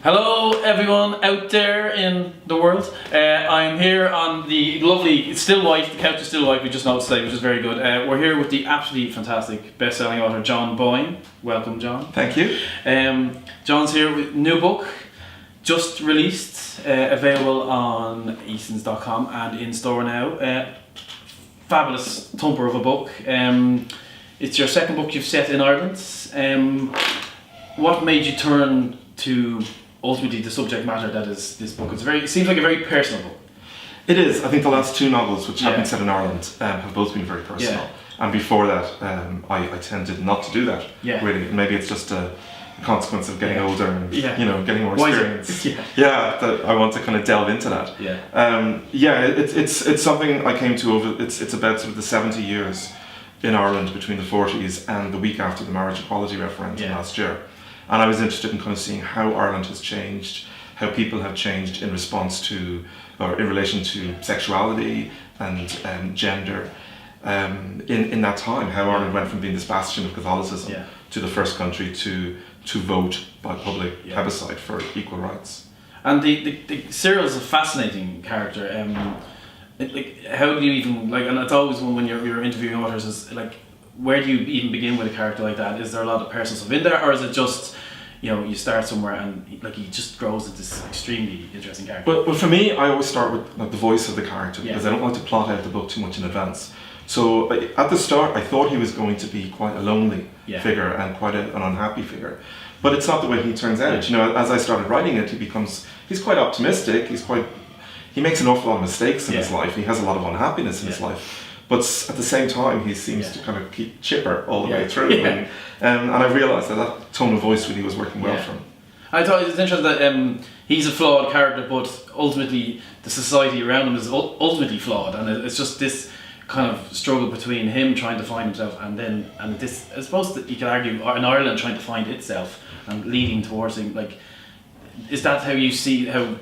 Hello everyone out there in the world. I'm here on the lovely, it's still white, the couch is still white, we just noticed today, which is very good. We're here with the absolutely fantastic best-selling author John Boyne. Welcome, John. Thank you. John's here with a new book, just released, available on easons.com and in store now. Fabulous thumper of a book. It's your second book you've set in Ireland. What made you turn to ultimately the subject matter that is this book? It seems like a very personal book. It is. I think the last two novels, which have been set in Ireland, have both been very personal. Yeah. And before that, I tended not to do that. Yeah. Really, maybe it's just a consequence of getting older and getting more Wiser. experience. That I want to kind of delve into that. It's something I came to over. It's about sort of the 70 years in Ireland between the 40s and the week after the marriage equality referendum last year. And I was interested in kind of seeing how Ireland has changed, how people have changed in response to, or in relation to sexuality and gender in that time, how Ireland went from being this bastion of Catholicism to the first country to vote by public plebiscite for equal rights. And the Cyril's a fascinating character. How do you even, and it's always when you're interviewing authors, is like, where do you even begin with a character like that? Is there a lot of personal stuff in there, or is it just, you start somewhere and he just grows into this extremely interesting character? Well, for me, I always start with the voice of the character, because I don't like to plot out the book too much in advance. So at the start, I thought he was going to be quite a lonely figure and quite an unhappy figure, but it's not the way he turns out. As I started writing it, he's quite optimistic. He makes an awful lot of mistakes in his life. He has a lot of unhappiness in his life. But at the same time, he seems to kind of keep chipper all the way through. And I realised that tone of voice really was working well for him. I thought it was interesting that he's a flawed character, but ultimately the society around him is ultimately flawed. And it's just this kind of struggle between him trying to find himself and this, I suppose that you could argue, in Ireland trying to find itself and leading towards him. Is that how you see how...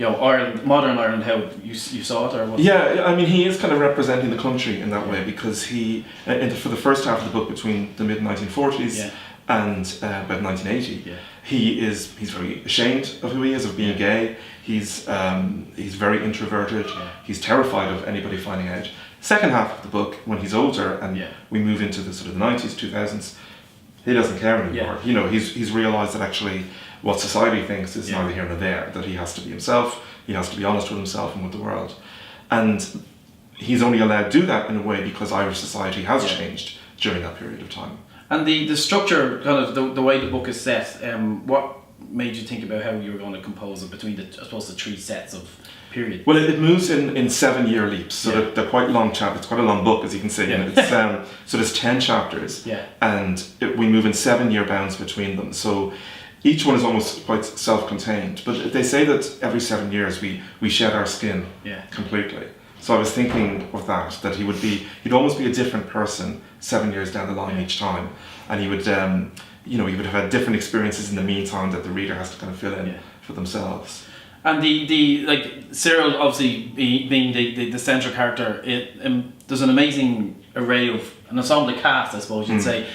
Ireland, modern Ireland, how you saw it, or what? Yeah, I mean, he is kind of representing the country in that way, because for the first half of the book, between the mid 1940s and about 1980, he's very ashamed of who he is, of being gay. He's very introverted. He's terrified of anybody finding out. Second half of the book, when he's older and we move into the sort of the 90s, 2000s, he doesn't care anymore. He's realised that actually what society thinks is neither here nor there, that he has to be himself, he has to be honest with himself and with the world. And he's only allowed to do that in a way because Irish society has changed during that period of time. And the structure, kind of the way the book is set, what made you think about how you were going to compose it between the three sets of period? Well, it moves in 7-year leaps, so they're quite long chapters. It's quite a long book, as you can see. And it's, so there's 10 chapters, and we move in 7-year bounds between them. So each one is almost quite self-contained, but they say that every 7 years we shed our skin completely. So I was thinking of that he'd almost be a different person 7 years down the line each time, and he would he would have had different experiences in the meantime that the reader has to kind of fill in for themselves. And the Cyril obviously being the central character, there's an amazing array of an ensemble cast, I suppose you'd say.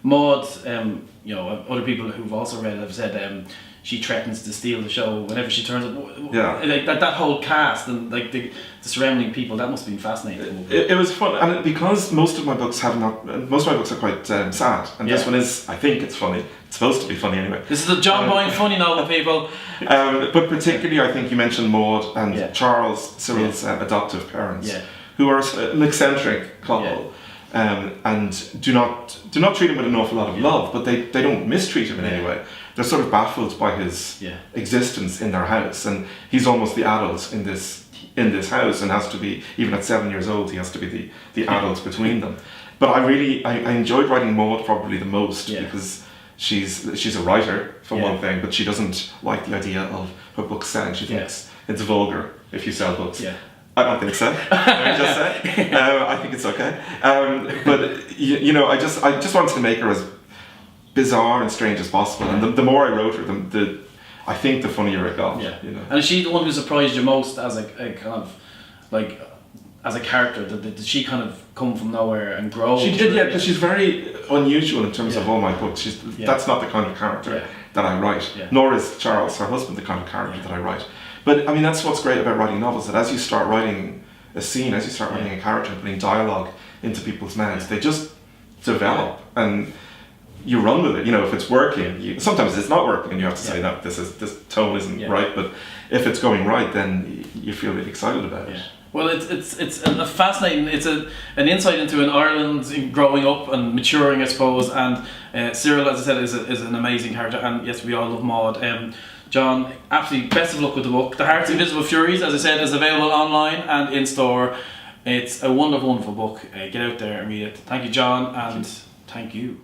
Maud, other people who've also read it have said she threatens to steal the show whenever she turns up. That whole cast and the surrounding people, that must have been fascinating. It was fun, and because most of my books are quite sad, and this one is, I think it's funny. It's supposed to be funny anyway. This is the John Boyne funny novel, people. But particularly, I think you mentioned Maud and Charles, Cyril's adoptive parents, who are an eccentric couple. And do not treat him with an awful lot of love, but they don't mistreat him in any way. They're sort of baffled by his existence in their house, and he's almost the adult in this house, and has to be, even at 7 years old, he has to be the adult between them. But I enjoyed writing Maud probably the most, because she's a writer for one thing, but she doesn't like the idea of her books selling. She thinks it's vulgar if you sell books. I don't think so. I just say. I think it's okay. But I just wanted to make her as bizarre and strange as possible. And the more I wrote her, I think the funnier it got. And is she the one who surprised you most as a kind of as a character? Did she kind of come from nowhere and grow? She did, yeah, because she's very unusual in terms of all my books. That's not the kind of character that I write, nor is Charles, her husband, the kind of character that I write. But I mean, that's what's great about writing novels, that as you start writing a scene, as you start writing a character and putting dialogue into people's mouths, they just develop and you run with it. You know, if it's working, sometimes it's not working and you have to say that this tone isn't right, but if it's going right, then you feel really excited about it. Well, it's a fascinating. It's an insight into an Ireland growing up and maturing, I suppose. And Cyril, as I said, is an amazing character. And yes, we all love Maud. John, absolutely best of luck with the book. The Heart's Invisible Furies, as I said, is available online and in store. It's a wonderful, wonderful book. Get out there and read it. Thank you, John, and thank you.